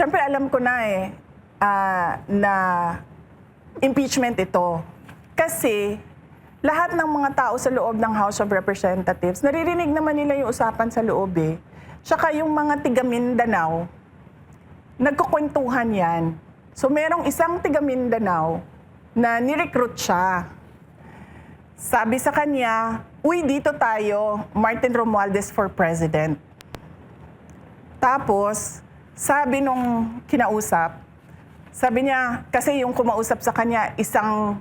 Siyempre alam ko na na impeachment ito. Kasi lahat ng mga tao sa loob ng House of Representatives, naririnig naman nila yung usapan sa loob Tsaka yung mga tiga Mindanao, nagkukwentuhan yan. So merong isang tiga Mindanao na nirecruit siya. Sabi sa kanya, uy, dito tayo, Martin Romualdez for President. Tapos, sabi nung kinausap, sabi niya, kasi yung kumausap sa kanya, isang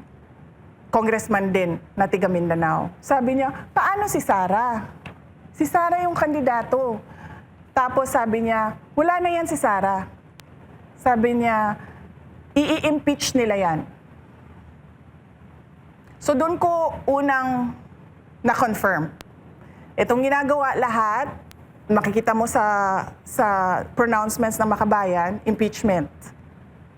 congressman din na tiga Mindanao. Sabi niya, paano si Sara? Si Sara yung kandidato. Tapos sabi niya, wala na yan si Sara. Sabi niya, i-impeach nila yan. So doon ko unang na-confirm. Itong ginagawa lahat, makikita mo sa pronouncements ng Makabayan, impeachment.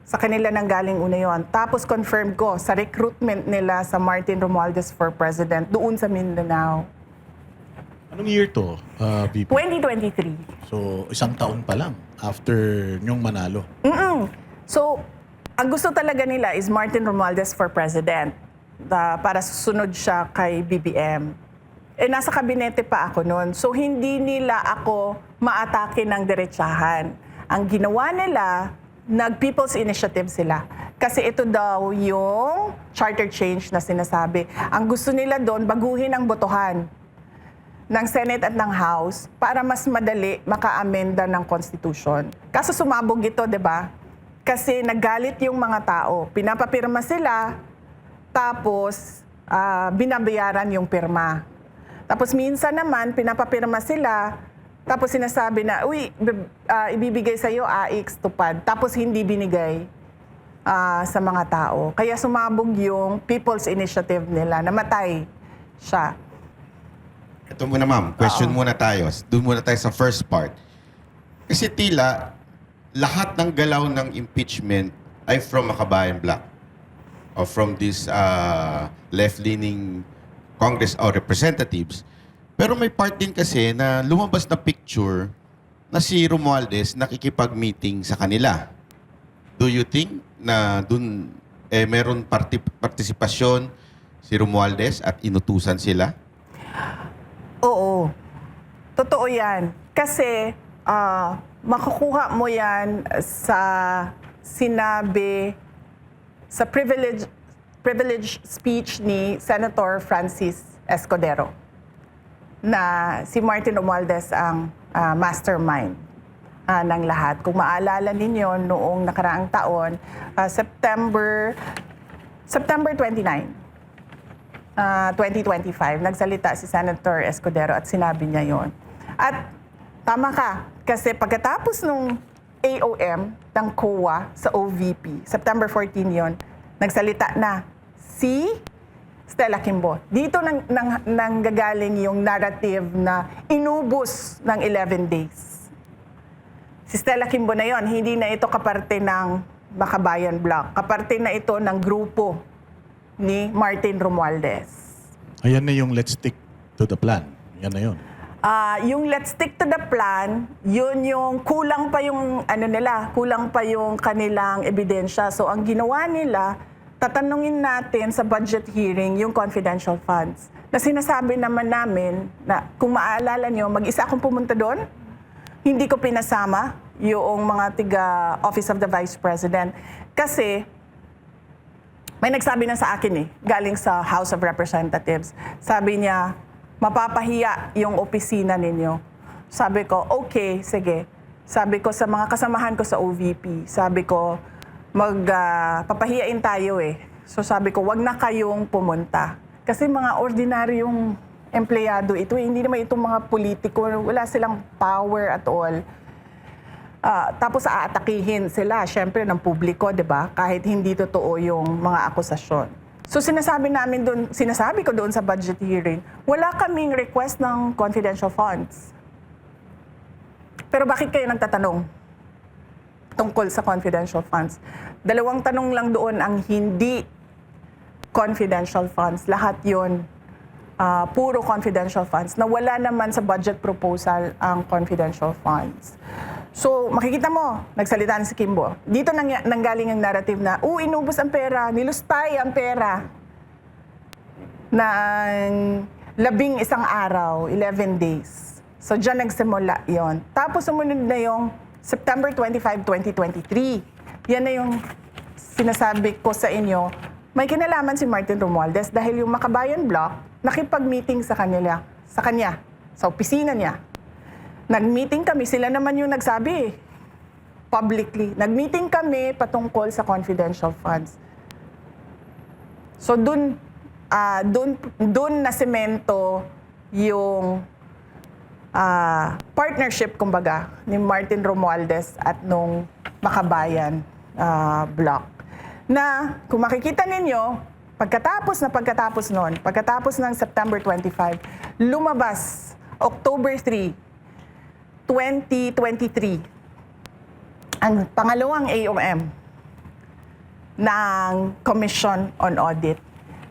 Sa kanila nang galing una yun. Tapos confirm ko sa recruitment nila sa Martin Romualdez for President doon sa Mindanao. Anong year to, VP? 2023. So, isang taon pa lang after nyong manalo. So, ang gusto talaga nila is Martin Romualdez for President. Para susunod siya kay BBM. Nasa kabinete pa ako noon. So, hindi nila ako maatake ng diretsahan. Ang ginawa nila, nag-People's Initiative sila. Kasi ito daw yung charter change na sinasabi. Ang gusto nila doon, baguhin ang botohan ng Senate at ng House para mas madali maka-amenda ng Constitution. Kaso sumabog ito, di ba? Kasi naggalit yung mga tao. Pinapapirma sila, tapos binabayaran yung pirma. Tapos minsan naman, pinapapirma sila, tapos sinasabi na, uy, ibibigay sa'yo AX tupad. Tapos hindi binigay sa mga tao. Kaya sumabog yung People's Initiative nila. Namatay siya. Ito muna ma'am, question muna tayo. Doon muna tayo sa first part. Kasi tila, lahat ng galaw ng impeachment ay from Makabayan Bloc. Or from this left-leaning Congress or representatives. Pero may part din kasi na lumabas na picture na si Romualdez nakikipag-meeting sa kanila. Do you think na dun meron partisipasyon si Romualdez at inutusan sila? Oo. Totoo yan. Kasi makukuha mo yan sa sinabi sa privilege speech ni Senator Francis Escudero na si Martin Romualdez ang mastermind ng lahat. Kung maalala ninyo, noong nakaraang taon, September 29, 2025, nagsalita si Senator Escudero at sinabi niya yon. At tama ka, kasi pagkatapos nung AOM ng COA sa OVP, September 14 yon, nagsalita na si Stella Kimbo. Dito nanggagaling yung narrative na inubos ng 11 days. Si Stella Kimbo na yon, hindi na ito kaparte ng Makabayan Bloc. Kaparte na ito ng grupo ni Martin Romualdez. Ayan na yung let's stick to the plan. Yan na yun. Yung let's stick to the plan, yun yung kulang pa yung kulang pa yung kanilang ebidensya. So ang ginawa nila, tatanungin natin sa budget hearing yung confidential funds. Na sinasabi naman namin na kung maaalala nyo, mag-isa akong pumunta doon, hindi ko pinasama yung mga tiga Office of the Vice President. Kasi may nagsabi na sa akin galing sa House of Representatives. Sabi niya, mapapahiya yung opisina ninyo. Sabi ko, okay, sige. Sabi ko sa mga kasamahan ko sa OVP, sabi ko, papahiyain tayo So sabi ko, wag na kayong pumunta. Kasi mga ordinaryong empleyado ito, hindi naman itong mga politiko, wala silang power at all. Tapos aatakihin sila, syempre, ng publiko, di ba? Kahit hindi totoo yung mga akusasyon. So sinasabi ko doon sa budget hearing, wala kaming request ng confidential funds. Pero bakit kayo nagtatanong tungkol sa confidential funds? Dalawang tanong lang doon ang hindi confidential funds. Lahat yun, puro confidential funds, na wala naman sa budget proposal ang confidential funds. So, makikita mo, nagsalita na si Kimbo. Dito nanggaling ang narrative na, inubos ang pera, nilustay ang pera ng 11 araw, 11 days. So, dyan nagsimula yon. Tapos, sumunod na yung September 25, 2023. Yan na yung sinasabi ko sa inyo. May kinalaman si Martin Romualdez dahil yung Makabayan Block nakipag-meeting sa kanya, sa opisina niya. Nag-meeting kami, sila naman yung nagsabi publicly. Nag-meeting kami patungkol sa confidential funds. So dun na semento yung partnership, kumbaga, ni Martin Romualdez at nung Makabayan Block. Na kung makikita ninyo, pagkatapos ng September 25, lumabas October 3, 2023, ang pangalawang AOM ng Commission on Audit.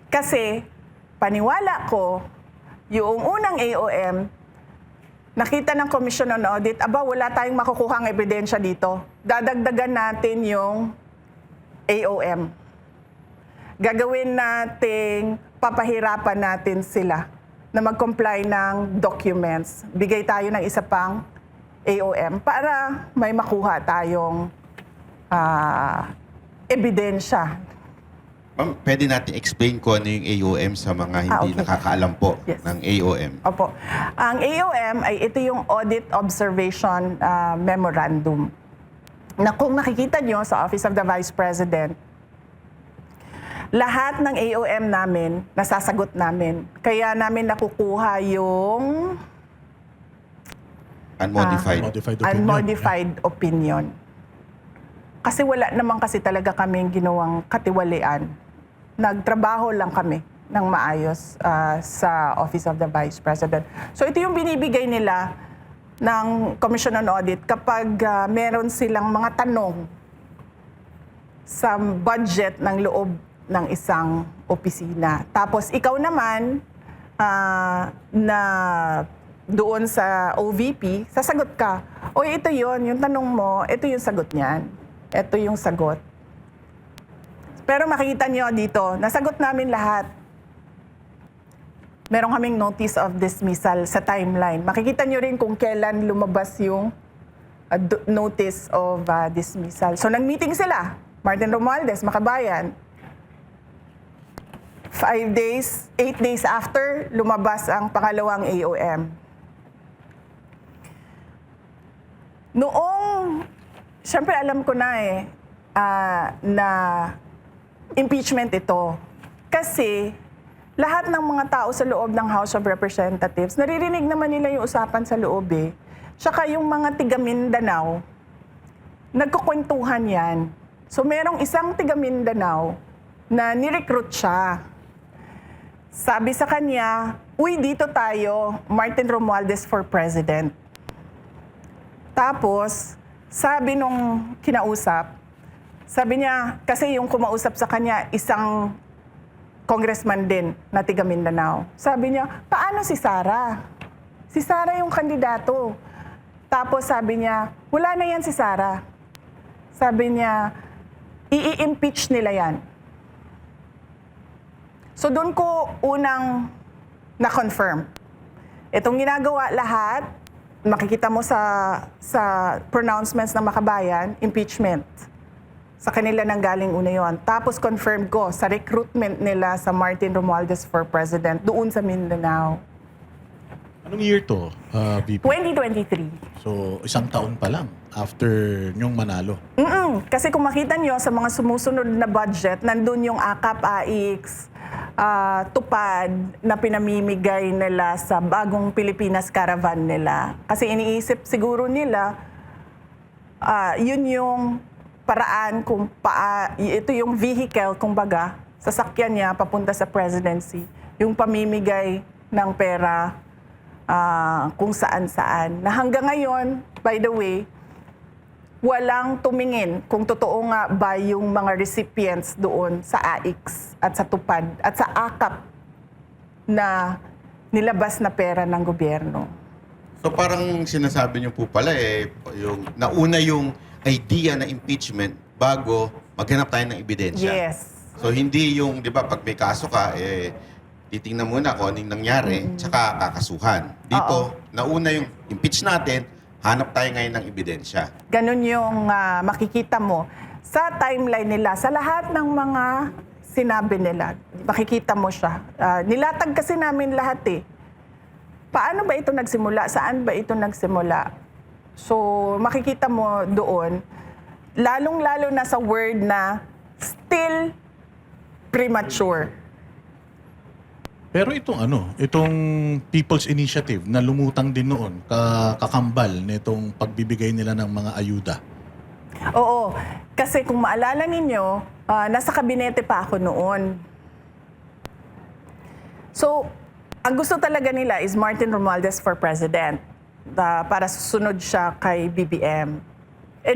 Kasi paniwala ko, yung unang AOM, nakita ng Commission on Audit, wala tayong makukuhang ebidensya dito. Dadagdagan natin yung AOM. Gagawin nating papahirapan natin sila na mag-comply ng documents. Bigay tayo ng isa pang AOM para may makuha tayong ebidensya. Ma'am, pwede natin explain ko ano yung AOM sa mga hindi Okay. nakakaalam po Yes. ng AOM. Opo. Ang AOM ay ito yung Audit Observation Memorandum na kung nakikita nyo sa Office of the Vice President, lahat ng AOM namin, nasasagot namin. Kaya namin nakukuha yung Unmodified. unmodified opinion. Kasi wala naman kasi talaga kaming ginawang katiwalian. Nagtrabaho lang kami ng maayos sa Office of the Vice President. So ito yung binibigay nila ng Commission on Audit kapag meron silang mga tanong sa budget ng loob ng isang opisina. Tapos ikaw naman na doon sa OVP, sasagot ka. O ito yon, yung tanong mo, ito yung sagot niyan. Ito yung sagot. Pero makikita nyo dito, nasagot namin lahat. Meron kaming notice of dismissal sa timeline. Makikita nyo rin kung kailan lumabas yung notice of dismissal. So nag-meeting sila, Martin Romualdez, Makabayan. 8 days after, lumabas ang pangalawang AOM. Noong, siyempre alam ko na na impeachment ito. Kasi lahat ng mga tao sa loob ng House of Representatives, naririnig naman nila yung usapan sa loob eh. Tsaka yung mga tiga Mindanao, nagkukwentuhan yan. So merong isang tiga Mindanao na nirecruit siya. Sabi sa kanya, dito tayo, Martin Romualdez for President. Tapos, sabi nung kinausap, sabi niya, kasi yung kumausap sa kanya, isang congressman din na tiga Mindanao. Sabi niya, paano si Sara? Si Sara yung kandidato. Tapos sabi niya, wala na yan si Sara. Sabi niya, i-impeach nila yan. So doon ko unang na-confirm. Itong ginagawa lahat, makikita mo sa pronouncements ng Makabayan, impeachment. Sa kanila nang galing una yon. Tapos confirm ko sa recruitment nila sa Martin Romualdez for President doon sa Mindanao. Anong year to, VP? 2023. So, isang taon pa lang after nyong manalo. Kasi kung makita nyo sa mga sumusunod na budget, nandun yung AKAP, AIX, tupad na pinamimigay nila sa bagong Pilipinas caravan nila. Kasi iniisip siguro nila, yun yung paraan kung ito yung vehicle, kumbaga, sasakyan niya papunta sa presidency. Yung pamimigay ng pera kung saan-saan. Na hanggang ngayon, by the way, walang tumingin kung totoo nga ba yung mga recipients doon sa AIX at sa tupad at sa AKAP na nilabas na pera ng gobyerno. So parang sinasabi niyo po pala yung nauna yung idea na impeachment bago maghanap tayo ng ebidensya. Yes. So hindi yung, 'di ba, pag may kaso ka titingnan muna kung anong nangyari, tsaka kakasuhan. Dito, nauna yung impeach natin, hanap tayo ngayon ng ebidensya. Ganun yung makikita mo sa timeline nila, sa lahat ng mga sinabi nila. Makikita mo siya. Nilatag kasi namin lahat eh. Paano ba ito nagsimula? Saan ba ito nagsimula? So, makikita mo doon, lalong-lalo na sa word na still premature. Pero itong People's Initiative na lumutang din noon, kakambal nitong pagbibigay nila ng mga ayuda. Oo. Kasi kung maalala ninyo, nasa kabinete pa ako noon. So, ang gusto talaga nila is Martin Romualdez for president. Para susunod siya kay BBM.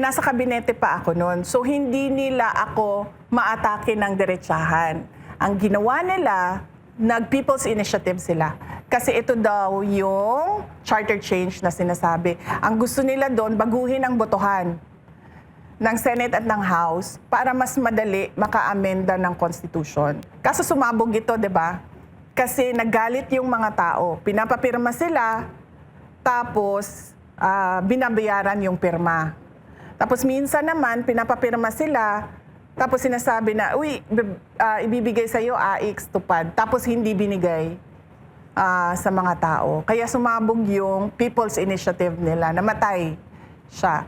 Nasa kabinete pa ako noon. So, hindi nila ako maatake ng diretsahan. Ang ginawa nila, nag-People's Initiative sila. Kasi ito daw yung charter change na sinasabi. Ang gusto nila doon, baguhin ang botohan ng Senate at ng House para mas madali maka-amenda ng Constitution. Kaso sumabog ito, di ba? Kasi nagalit yung mga tao. Pinapapirma sila, tapos binabayaran yung pirma. Tapos minsan naman, pinapapirma sila, tapos sinasabi na, uy, ibibigay sa'yo AX tupad. Tapos hindi binigay sa mga tao. Kaya sumabog yung People's Initiative nila, namatay siya.